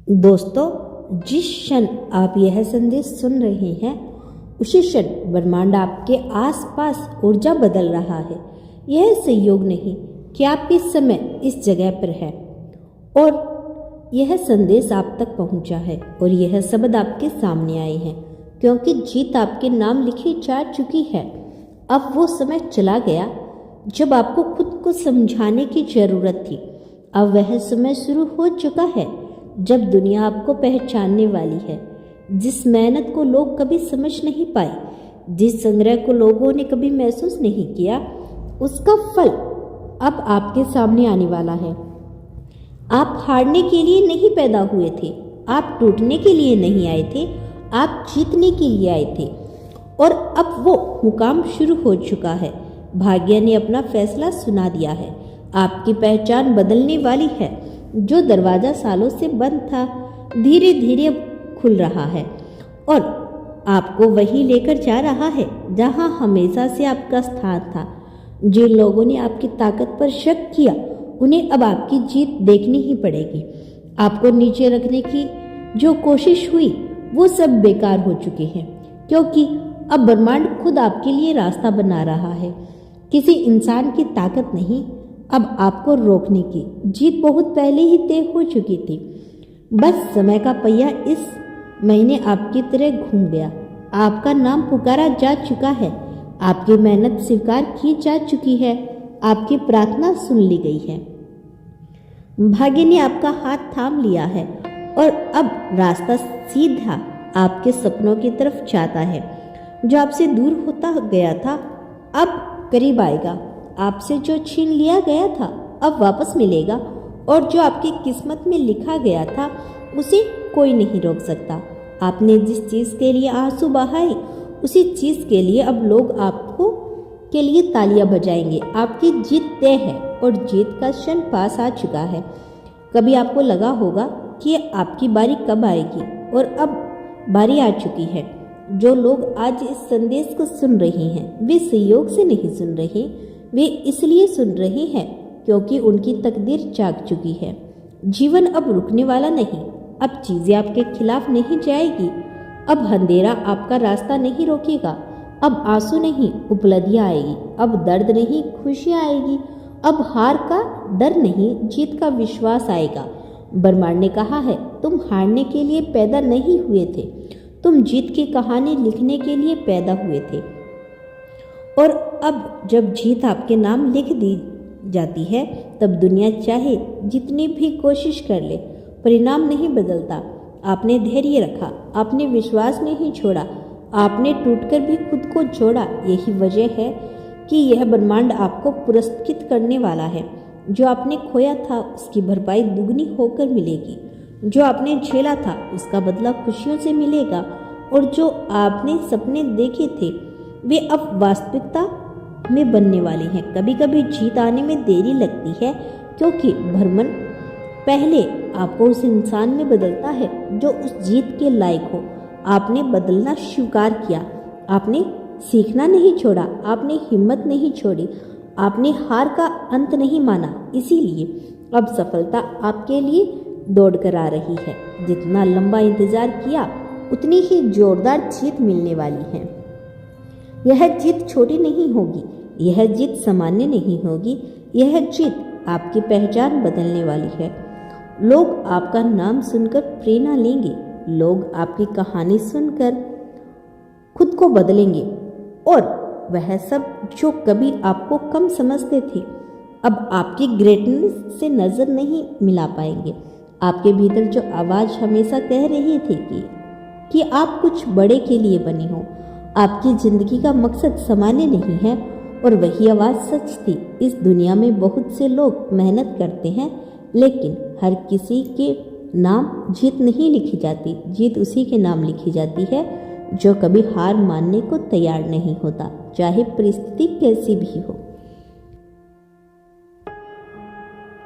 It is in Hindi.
दोस्तों, जिस क्षण आप यह संदेश सुन रहे हैं उसी क्षण ब्रह्मांड आपके आसपास ऊर्जा बदल रहा है। यह संयोग नहीं कि आप इस समय इस जगह पर हैं और यह संदेश आप तक पहुंचा है और यह शब्द आपके सामने आए हैं, क्योंकि जीत आपके नाम लिखी जा चुकी है। अब वो समय चला गया जब आपको खुद को समझाने की जरूरत थी। अब वह समय शुरू हो चुका है जब दुनिया आपको पहचानने वाली है। जिस मेहनत को लोग कभी समझ नहीं पाए, जिस संग्रह को लोगों ने कभी महसूस नहीं किया, उसका फल अब आपके सामने आने वाला है। आप हारने के लिए नहीं पैदा हुए थे, आप टूटने के लिए नहीं आए थे, आप जीतने के लिए आए थे। और अब वो मुकाम शुरू हो चुका है। भाग्य ने अपना फैसला सुना दिया है। आपकी पहचान बदलने वाली है। जो दरवाजा सालों से बंद था धीरे धीरे खुल रहा है और आपको वहीं लेकर जा रहा है जहां हमेशा से आपका स्थान था। जिन लोगों ने आपकी ताकत पर शक किया उन्हें अब आपकी जीत देखनी ही पड़ेगी। आपको नीचे रखने की जो कोशिश हुई वो सब बेकार हो चुके हैं, क्योंकि अब ब्रह्मांड खुद आपके लिए रास्ता बना रहा है। किसी इंसान की ताकत नहीं अब आपको रोकने की। जीत बहुत पहले ही तय हो चुकी थी। बस समय का पहिया इस महीने आपकी तरह घूम गया। आपका नाम पुकारा जा चुका है, आपकी मेहनत स्वीकार की जा चुकी है, आपकी प्रार्थना सुन ली गई है। भाग्य ने आपका हाथ थाम लिया है और अब रास्ता सीधा आपके सपनों की तरफ जाता है। जो आपसे दूर होता गया था अब करीब आएगा। आपसे जो छीन लिया गया था अब वापस मिलेगा और जो आपकी किस्मत में लिखा गया था उसे कोई नहीं रोक सकता। आपने जिस चीज़ के लिए आंसू बहाए उसी चीज़ के लिए अब लोग आपको के लिए तालियां बजाएंगे। आपकी जीत तय है और जीत का क्षण पास आ चुका है। कभी आपको लगा होगा कि आपकी बारी कब आएगी और अब बारी आ चुकी है। जो लोग आज इस संदेश को सुन रहे हैं वे संयोग से नहीं सुन रहे, वे इसलिए सुन रहे हैं क्योंकि उनकी तकदीर जाग चुकी है। जीवन अब रुकने वाला नहीं। अब चीजें आपके खिलाफ नहीं जाएगी। अब अंधेरा आपका रास्ता नहीं रोकेगा। अब आंसू नहीं उपलब्धियां आएगी। अब दर्द नहीं खुशियां आएगी। अब हार का डर नहीं जीत का विश्वास आएगा। ब्रह्मांड ने कहा है तुम हारने के लिए पैदा नहीं हुए थे, तुम जीत की कहानी लिखने के लिए पैदा हुए थे। और अब जब जीत आपके नाम लिख दी जाती है तब दुनिया चाहे जितनी भी कोशिश कर ले, परिणाम नहीं बदलता। आपने धैर्य रखा, आपने विश्वास नहीं छोड़ा, आपने टूटकर भी खुद को जोड़ा। यही वजह है कि यह ब्रह्मांड आपको पुरस्कृत करने वाला है। जो आपने खोया था उसकी भरपाई दुगनी होकर मिलेगी। जो आपने झेला था उसका बदला खुशियों से मिलेगा और जो आपने सपने देखे थे वे अब वास्तविकता में बनने वाले हैं। कभी कभी जीत आने में देरी लगती है क्योंकि भ्रमण पहले आपको उस इंसान में बदलता है जो उस जीत के लायक हो। आपने बदलना स्वीकार किया, आपने सीखना नहीं छोड़ा, आपने हिम्मत नहीं छोड़ी, आपने हार का अंत नहीं माना। इसीलिए अब सफलता आपके लिए दौड़ कर आ रही है। जितना लंबा इंतजार किया उतनी ही जोरदार जीत मिलने वाली है। यह जीत छोटी नहीं होगी, यह जीत सामान्य नहीं होगी, यह जीत आपकी पहचान बदलने वाली है। लोग आपका नाम सुनकर प्रेरणा लेंगे, लोग आपकी कहानी सुनकर खुद को बदलेंगे और वह सब जो कभी आपको कम समझते थे अब आपकी ग्रेटनेस से नजर नहीं मिला पाएंगे। आपके भीतर जो आवाज हमेशा कह रही थी कि आप कुछ बड़े के लिए बने हो, आपकी जिंदगी का मकसद सामान्य नहीं है, और वही आवाज सच थी। इस दुनिया में बहुत से लोग मेहनत करते हैं लेकिन हर किसी के नाम जीत नहीं लिखी जाती। जीत उसी के नाम लिखी जाती है जो कभी हार मानने को तैयार नहीं होता, चाहे परिस्थिति कैसी भी हो।